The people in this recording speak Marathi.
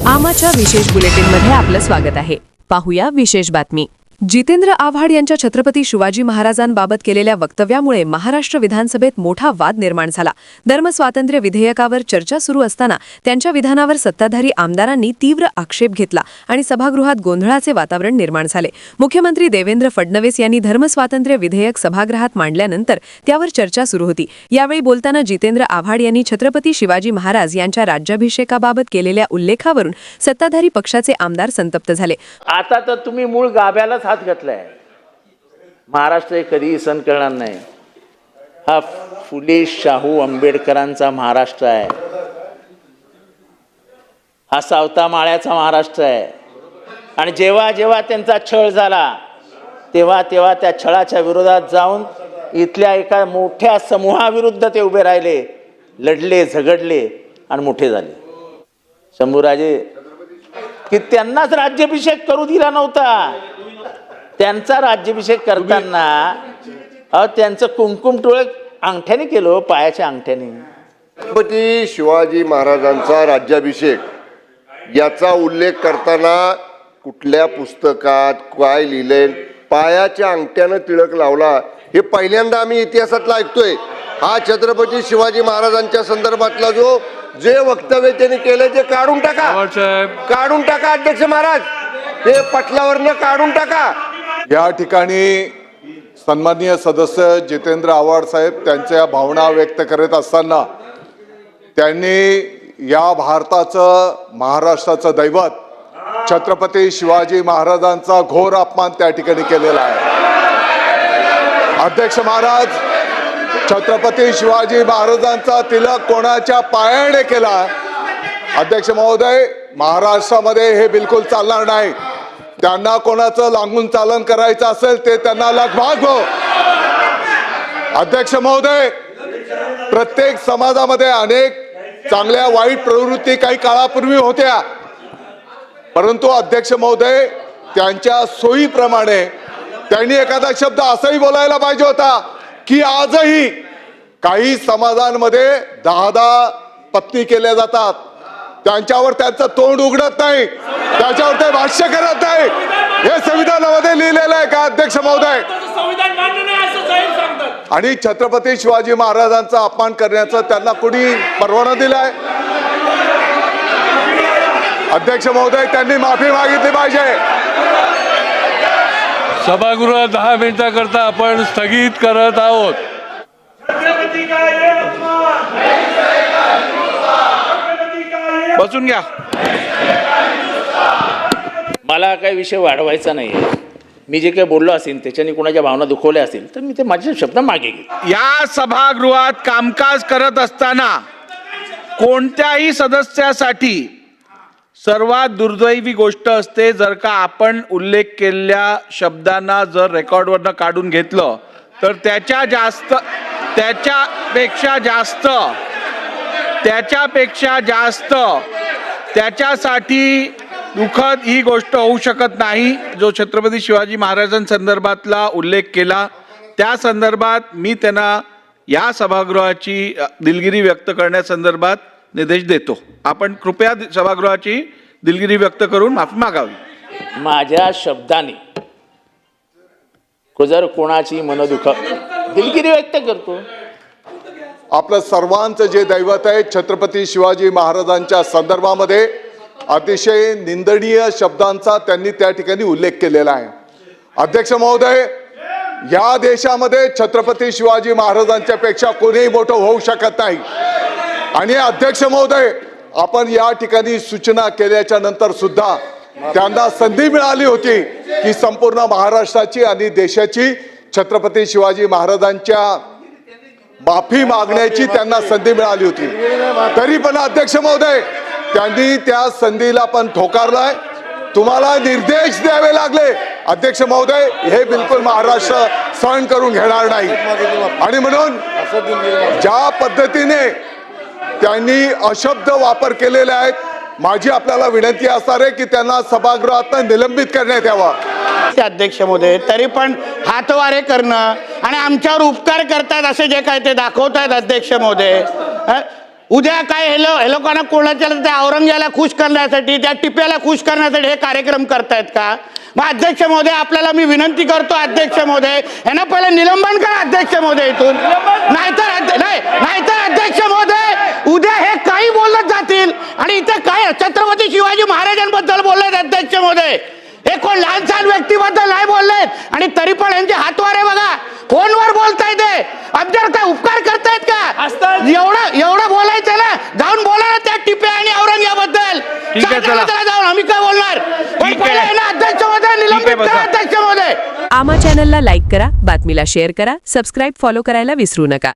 आमाच्या विशेष बुलेटिनमध्ये आपलं स्वागत आहे। पाहूया विशेष बातमी। जितेंद्र आव्हाड यांच्या छत्रपती शिवाजी महाराजांबाबत केलेल्या वक्तव्यामुळे महाराष्ट्र विधानसभेत मोठा वाद निर्माण झाला। धर्मस्वातंत्र्य विधेयकावर चर्चा सुरू असताना त्यांच्या विधानावर सत्ताधारी आमदारांनी तीव्र आक्षेप घेतला आणि सभागृहात गोंधळाचे वातावरण निर्माण झाले। मुख्यमंत्री देवेंद्र फडणवीस यांनी धर्मस्वातंत्र्य विधेयक सभागृहात मांडल्यानंतर त्यावर चर्चा सुरू होती। यावेळी बोलताना जितेंद्र आव्हाड यांनी छत्रपती शिवाजी महाराज यांच्या राज्याभिषेकाबाबत केलेल्या उल्लेखावरून सत्ताधारी पक्षाचे आमदार संतप्त झाले। आता तर तुम्ही मूळ गाभ्यालाच हात घातलाय। महाराष्ट्र कधी सण करणार नाही। हा फुले शाहू आंबेडकरांचा महाराष्ट्र आहे। हा सावता माळ्याचा महाराष्ट्र आहे। आणि जेव्हा जेव्हा त्यांचा छळ झाला तेव्हा तेव्हा त्या छळाच्या विरोधात जाऊन इथल्या एका मोठ्या समूहाविरुद्ध ते उभे राहिले, लढले, झगडले आणि मोठे झाले। शंभूराजे की त्यांनाच राज्याभिषेक करू दिला नव्हता। त्यांचा राज्याभिषेक करताना त्यांचं कुंकुम टिळक अंगठ्याने केलं, पायाच्या अंगठ्याने। छत्रपती शिवाजी महाराजांचा राज्याभिषेक याचा उल्लेख करताना कुठल्या पुस्तकात काय लिहिले, पायाच्या अंगठ्यानं टिळक लावला, हे पहिल्यांदा आम्ही इतिहासातला ऐकतोय। हा छत्रपती शिवाजी महाराजांच्या संदर्भातला जे वक्तव्य त्यांनी केले ते काढून टाका, काढून टाका अध्यक्ष महाराज, ते पटलावरनं काढून टाका। या ठिकाणी सन्माननीय सदस्य जितेंद्र आव्हाड साहेब त्यांच्या भावना व्यक्त करत असताना त्यांनी या भारताचं, महाराष्ट्राचं दैवत छत्रपती शिवाजी महाराजांचा घोर अपमान त्या ठिकाणी केलेला आहे। अध्यक्ष महाराज, छत्रपती शिवाजी महाराजांचा तिलक कोणाच्या पायाने केला? अध्यक्ष महोदय, महाराष्ट्रामध्ये हे बिलकुल चालणार नाही। त्यांना कोणाचं लागून चालन करायचं असेल ते त्यांना लगभाग हो। अध्यक्ष महोदय, प्रत्येक समाजामध्ये अनेक चांगल्या वाईट प्रवृत्ती काही काळापूर्वी होत्या, परंतु अध्यक्ष महोदय त्यांच्या सोयीप्रमाणे त्यांनी एखादा शब्द असाही बोलायला पाहिजे होता की आजही काही समाजांमध्ये 10 पत्नी केल्या जातात, त्यांच्यावर त्यांचं तोंड उघडत नाही, त्याच्यावर ते भाष्य करत नाही। हे संविधानामध्ये लिहिलेलं आहे का अध्यक्ष महोदय? आणि छत्रपती शिवाजी महाराजांचा अपमान करण्याचा त्यांना कोणी परवाना दिलाय? अध्यक्ष महोदय, त्यांनी माफी मागितली पाहिजे। सभागृह 10 मिनिटाकरता आपण स्थगित करत आहोत। बसून घ्या। मला काही विषय वाढवायचा नाही। मी जे काही बोललो असेल त्याच्याने कोणाच्या भावना दुखवल्या असतील तर मी ते माझ्या शब्द मागे घेईन। या सभागृहात कामकाज करत असताना कोणत्याही सदस्यासाठी सर्वात दुर्दैवी गोष्ट असते जर का आपण उल्लेख केलेल्या शब्दांना जर रेकॉर्डवरनं काढून घेतलं तर त्याच्यापेक्षा जास्त त्याच्यासाठी दुःखद ही गोष्ट होऊ शकत नाही। जो छत्रपती शिवाजी महाराजांसंदर्भातला उल्लेख केला त्या संदर्भात मी त्यांना या सभागृहाची दिलगिरी व्यक्त करण्यासंदर्भात निर्देश देतो। आपण कृपया सभागृहाची दिलगिरी व्यक्त करून माफी मागावी। माझ्या शब्दाने जर कोणाची मनदुख दिलगिरी व्यक्त करतो। आपलं सर्वांचं जे दैवत आहे छत्रपती शिवाजी महाराजांच्या संदर्भामध्ये अतिशय निंदनीय शब्दांचा त्यांनी त्या ठिकाणी उल्लेख केलेला आहे। अध्यक्ष महोदय, या देशामध्ये छत्रपती शिवाजी महाराजांच्या पेक्षा कोणीही मोठं होऊ शकत नाही। आणि अध्यक्ष महोदय, आपण या ठिकाणी सूचना केल्याच्या नंतर सुद्धा त्यांना संधी मिळाली होती की संपूर्ण महाराष्ट्राची आणि देशाची छत्रपती शिवाजी महाराजांच्या माफी मागण्याची त्यांना संधी मिळाली होती। तरी पण अध्यक्ष महोदय त्यांनी त्या संधीला पण ठोकारलाय। तुम्हाला निर्देश द्यावे लागले अध्यक्ष महोदय, हे बिलकुल महाराष्ट्र सहन करून घेणार नाही। आणि म्हणून ज्या पद्धतीने त्यांनी अशब्द वापर केलेले आहेत, माझी आपल्याला विनंती असणार आहे की त्यांना सभागृहातून निलंबित करण्यात यावं। अध्यक्ष महोदय, तरी पण हातवारे करणं आणि आमच्यावर उपकार करतात असे जे काय ते दाखवतात अध्यक्ष महोदय, उद्या काय हे लोकांना कोणाच्या त्या औरंगजेबाला खुश करण्यासाठी त्या टिप्याला खुश करण्यासाठी हे कार्यक्रम करतायत का? मग अध्यक्ष महोदय आपल्याला मी विनंती करतो, अध्यक्ष महोदय यांना पहिले निलंबन करा अध्यक्ष महोदय इथून, नाहीतर अध्यक्ष महोदय उद्या हे काही बोलत जातील आणि इथे काय छत्रपती शिवाजी महाराजांबद्दल बोललेत अध्यक्ष महोदय, हे कोण लहान सहान व्यक्तीबद्दल नाही बोललेत आणि तरी पण यांचे हातवारे बघा, फोनवर बोलतायत ते. आमच्यावर काय उपकार करतायत का? एवढं बोलायचं ना, जाऊन बोला ना त्या टिपे आणि औरंगजेबाबद्दल. ठीक आहे, चला. जाऊन आम्ही काय बोलणार? पण ठीक आहे. पहिले हे ना अध्यक्ष महोदय निलंबित बसा. करा अध्यक्ष महोदय. आमा चॅनलला लाईक करा, बातमीला शेअर करा, सबस्क्राईब फॉलो करायला विसरू नका.